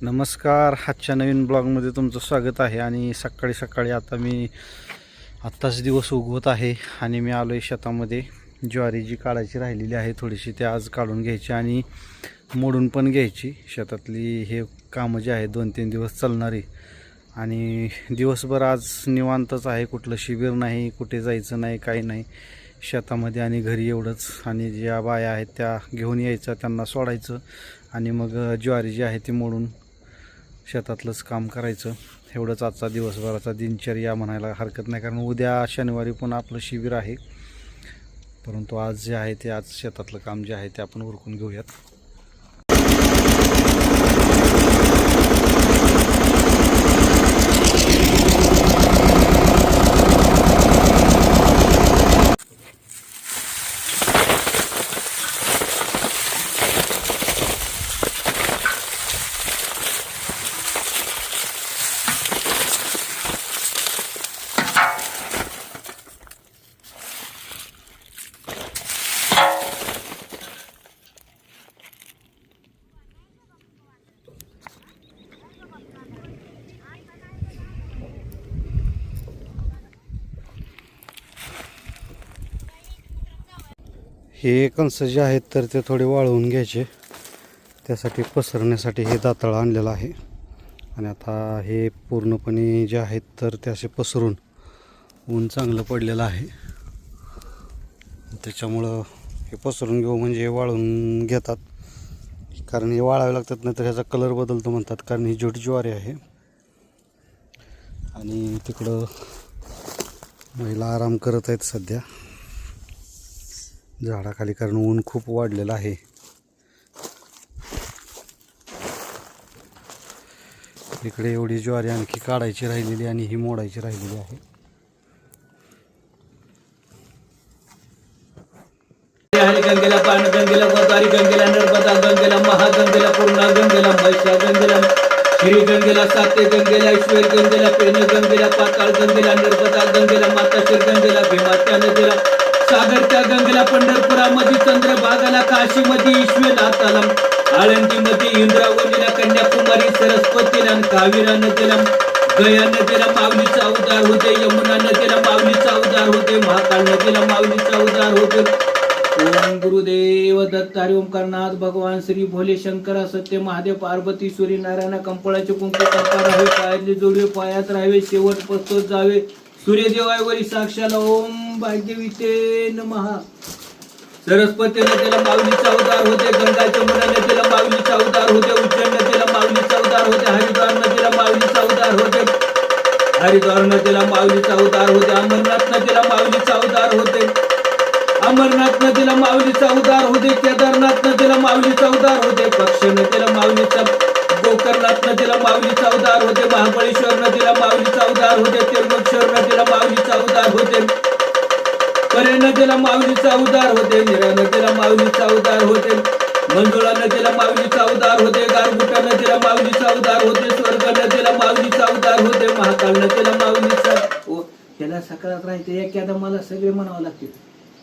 नमस्कार. आजच्या नवीन ब्लॉगमध्ये तुमचं स्वागत आहे. आणि सकाळी सकाळी आत्ताच दिवस उगवत आहे आणि मी आलो आहे शेतामध्ये. ज्वारी जी काढायची राहिलेली आहे थोडीशी, ते आज काढून घ्यायची आणि मोडून पण घ्यायची. शेतातली हे कामं जे आहे 2-3 दिवस चालणारी. आणि दिवसभर आज निवांतच आहे, कुठलं शिबिर नाही, कुठे जायचं नाही, काही नाही, शेतामध्ये आणि घरी एवढंच. आणि ज्या बाया आहेत त्या घेऊन यायचं, त्यांना सोडायचं आणि मग ज्वारी जी आहे ती मोडून शेतातलंच काम करायचं. एवढंच आजचा दिवसभराचा दिनचर्या म्हणायला हरकत नाही, कारण उद्या शनिवारी पण आपलं शिबिर आहे. परंतु आज जे आहे ते आज शेतातलं काम जे आहे ते आपण उरकून घेऊयात. हे कणस जे आहेत तर ते थोडे वाळवून घ्यायचे, त्यासाठी पसरण्यासाठी हे दाताळ आणलेलं आहे. आणि आता हे पूर्णपणे जे आहेत तर ते असे पसरून, ऊन चांगलं पडलेलं आहे त्याच्यामुळं हे पसरून घेऊ, म्हणजे वाळवून घेतात. कारण हे वाळावे लागतात, नाही तर ह्याचा कलर बदलतो म्हणतात. कारण ही जोडी ज्वारी आहे आणि तिकडं महिला आराम करत आहेत सध्या झाडाखाली, कारण ऊन खूप वाढलेलं आहे. इकडे एवढी ज्वारी आणखी काढायची राहिलेली आणि ही मोडायची राहिलेली आहे. हरी गंगेला पान गंगेला गोदावरी गंगेला नर्मदा गंगेला महागंगेला पूर्णा गंगेला महिषा गंगेला श्री गंगेला साते गंगेला ईश्वर गंगेला पेन गंगेला पाताळ गंगेला नर्मदा गंगेला माताशीर गंगेला भीमात्या नदीला सागरच्या गंगेला पंढरपुरामध्ये चंद्रभागाला काशीमध्ये ईश्वरनाथाला आळंदीमध्ये इंद्रावतीला कन्याकुमारी सरस्वतीला कावेरी नदीला गया नदीला माऊलीचा उद्धार होते. यमुना नदीला माऊलीचा उद्धार होते. महाकाळ नदीला माऊलीचा उद्धार होते. ओम गुरुदेव दत्त. हरी ओंकारनाथ भगवान श्री भोले शंकरा सत्य महादेव पार्वती सूर्य नारायण कंपळाचे कुंकू कंपा राहावे, पायातले जोडवे पायात राहावे, शेवट पस्तोत जावे सूर्यदेवावरी साक्षाला. ओम भाग्यविते नमः. सरस्वती नदीला माऊलीचा उद्धार होते. गंगा जमुना नदीला माऊलीचा उद्धार होते. उज्जैन नदीला माऊलीचा उद्धार होते. हरिद्वार नदीला माऊलीचा उद्धार होते. हरिद्वार नदीला माऊलीचा उद्धार होते. अमरनाथ नदीला माऊलीचा उद्धार होते. अमरनाथ नदीला माऊलीचा उद्धार होते. केदारनाथ नदीला माऊलीचा उद्धार होते. पक्ष नदीला माऊलीचा, गोकर्णनाथ नदीला माऊलीचा उद्धार होते. महाबळेश्वर नदीला माऊलीचा उद्धार होते. त्र्यंबकेश्वर नदीला माऊलीचा उद्धार होते. करे नदीला माऊलीचा उद्धार होते. नीरा नदीला माऊलीचा उद्धार होते. मंजुळा नदीला माऊलीचा उद्धार होते. गारगुटा नदीला माऊलीचा उद्धार होते. स्वर्ग नदीला माऊलीचा उद्धार होते. महाकाळ नदीला माऊलीचा. याला सकाळात राहते एखादा मला सगळे म्हणावं लागते.